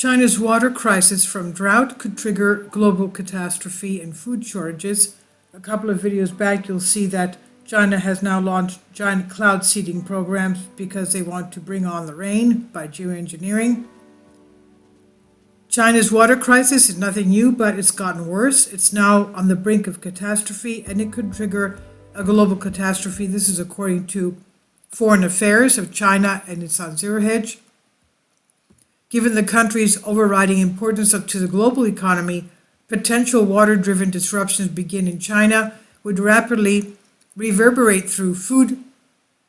China's water crisis from drought could trigger global catastrophe and food shortages. A couple of videos back, you'll see that China has now launched giant cloud seeding programs because they want to bring on the rain by geoengineering. China's water crisis is nothing new, but it's gotten worse. It's now on the brink of catastrophe, and it could trigger a global catastrophe. This is according to Foreign Affairs of China, and it's on Zero Hedge. Given the country's overriding importance to the global economy, potential water-driven disruptions begin in China would rapidly reverberate through food,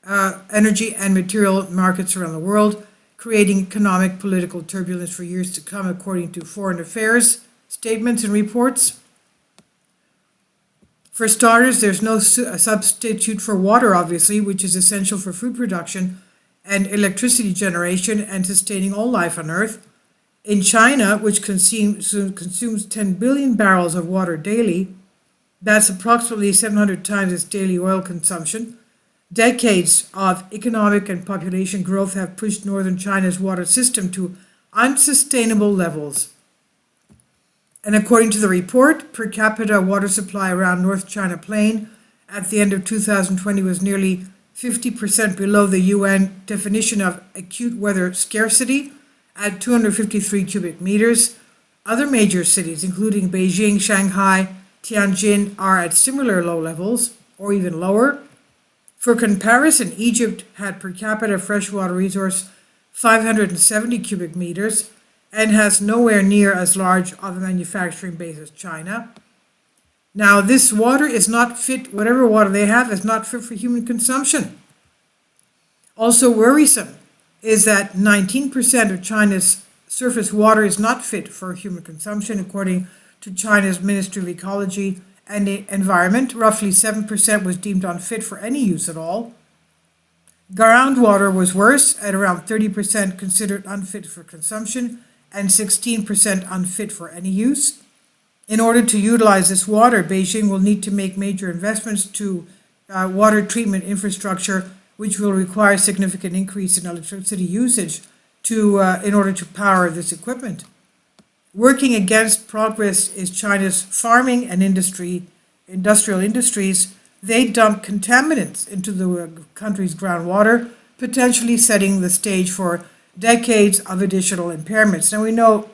energy, and material markets around the world, creating economic, political turbulence for years to come, according to Foreign Affairs statements and reports. For starters, there's no substitute for water, obviously, which is essential for food production and electricity generation and sustaining all life on Earth. In China, which consumes 10 billion barrels of water daily, that's approximately 700 times its daily oil consumption. Decades of economic and population growth have pushed northern China's water system to unsustainable levels. And according to the report, per capita water supply around North China Plain at the end of 2020 was nearly 50% below the UN definition of acute weather scarcity at 253 cubic meters. Other major cities, including Beijing, Shanghai, Tianjin, are at similar low levels or even lower. For comparison, Egypt had per capita freshwater resource 570 cubic meters and has nowhere near as large of a manufacturing base as China. Now, this water is not fit, whatever water they have is not fit for human consumption. Also worrisome is that 19% of China's surface water is not fit for human consumption, according to China's Ministry of Ecology and the Environment. Roughly 7% was deemed unfit for any use at all. Groundwater was worse, at around 30% considered unfit for consumption and 16% unfit for any use. In order to utilize this water, Beijing will need to make major investments to water treatment infrastructure, which will require significant increase in electricity usage in order to power this equipment. Working against progress is China's farming and industrial industries. They dump contaminants into the country's groundwater, potentially setting the stage for decades of additional impairments. Now we know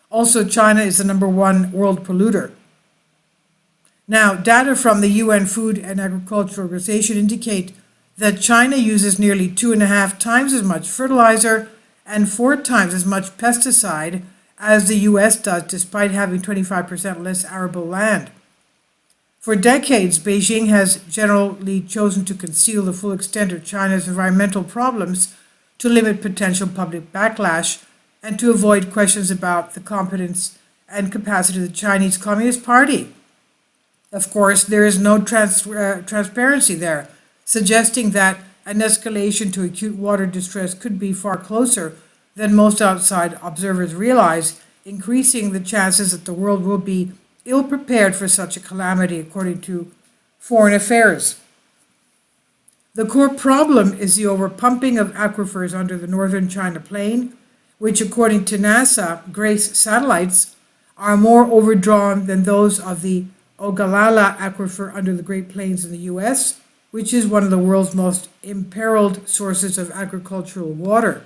also China is the #1 world polluter. Now, data from the UN Food and Agriculture Organization indicate that China uses nearly 2.5 times as much fertilizer and 4 times as much pesticide as the US does, despite having 25% less arable land. For decades, Beijing has generally chosen to conceal the full extent of China's environmental problems to limit potential public backlash and to avoid questions about the competence and capacity of the Chinese Communist Party. Of course, there is no transparency there, suggesting that an escalation to acute water distress could be far closer than most outside observers realize, increasing the chances that the world will be ill-prepared for such a calamity, according to Foreign Affairs. The core problem is the overpumping of aquifers under the northern China Plain, which, according to NASA GRACE satellites, are more overdrawn than those of the Ogallala aquifer under the Great Plains in the US, which is one of the world's most imperiled sources of agricultural water.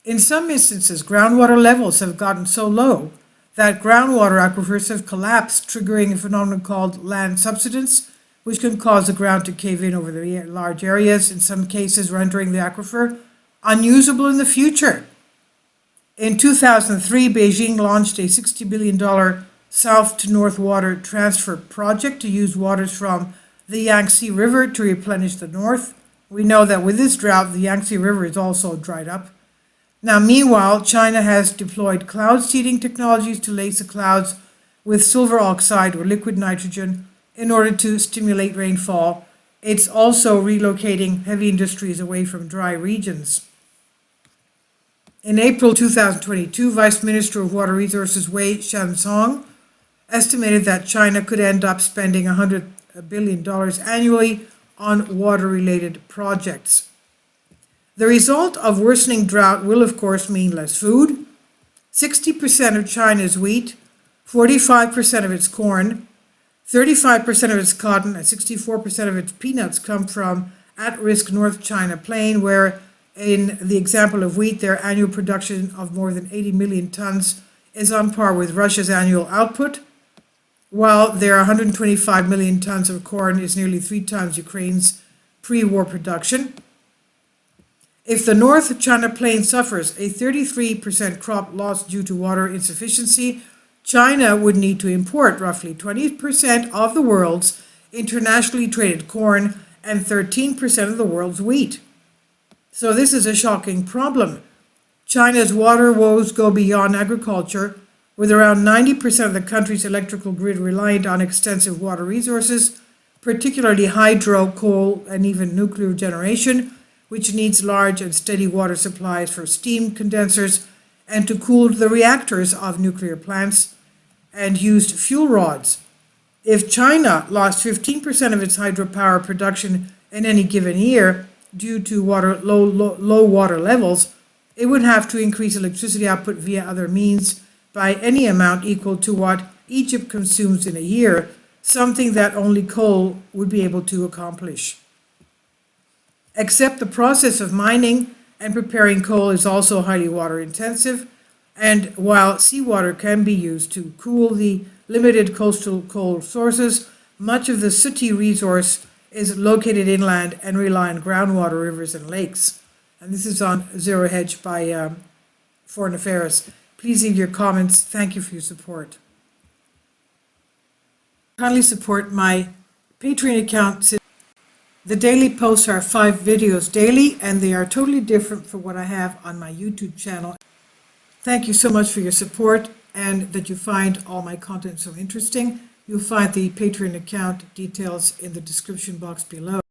In some instances, groundwater levels have gotten so low that groundwater aquifers have collapsed, triggering a phenomenon called land subsidence, which can cause the ground to cave in over the large areas, in some cases rendering the aquifer unusable in the future. In 2003, Beijing launched a $60 billion south to north water transfer project to use waters from the Yangtze River to replenish the north. We know that with this drought, the Yangtze River is also dried up. Now, meanwhile, China has deployed cloud seeding technologies to lace the clouds with silver oxide or liquid nitrogen in order to stimulate rainfall. It's also relocating heavy industries away from dry regions. In April 2022, Vice Minister of Water Resources Wei Shansong estimated that China could end up spending $100 billion annually on water-related projects. The result of worsening drought will, of course, mean less food. 60% of China's wheat, 45% of its corn, 35% of its cotton, and 64% of its peanuts come from at-risk North China Plain, where in the example of wheat, their annual production of more than 80 million tons is on par with Russia's annual output, while their 125 million tons of corn is nearly 3 times Ukraine's pre-war production. If the North China Plain suffers a 33% crop loss due to water insufficiency, China would need to import roughly 20% of the world's internationally traded corn and 13% of the world's wheat. So this is a shocking problem. China's water woes go beyond agriculture, with around 90% of the country's electrical grid reliant on extensive water resources, particularly hydro, coal, and even nuclear generation, which needs large and steady water supplies for steam condensers and to cool the reactors of nuclear plants, and used fuel rods. If China lost 15% of its hydropower production in any given year due to low water levels, it would have to increase electricity output via other means by any amount equal to what Egypt consumes in a year, something that only coal would be able to accomplish. Except the process of mining and preparing coal is also highly water intensive, and while seawater can be used to cool the limited coastal coal sources, much of the sooty resource is located inland and rely on groundwater, rivers, and lakes. And this is on Zero Hedge by Foreign Affairs. Please leave your comments. Thank you for your support. Kindly support my Patreon account. The daily posts are 5 videos daily, and they are totally different from what I have on my YouTube channel. Thank you so much for your support and that you find all my content so interesting. You'll find the Patreon account details in the description box below.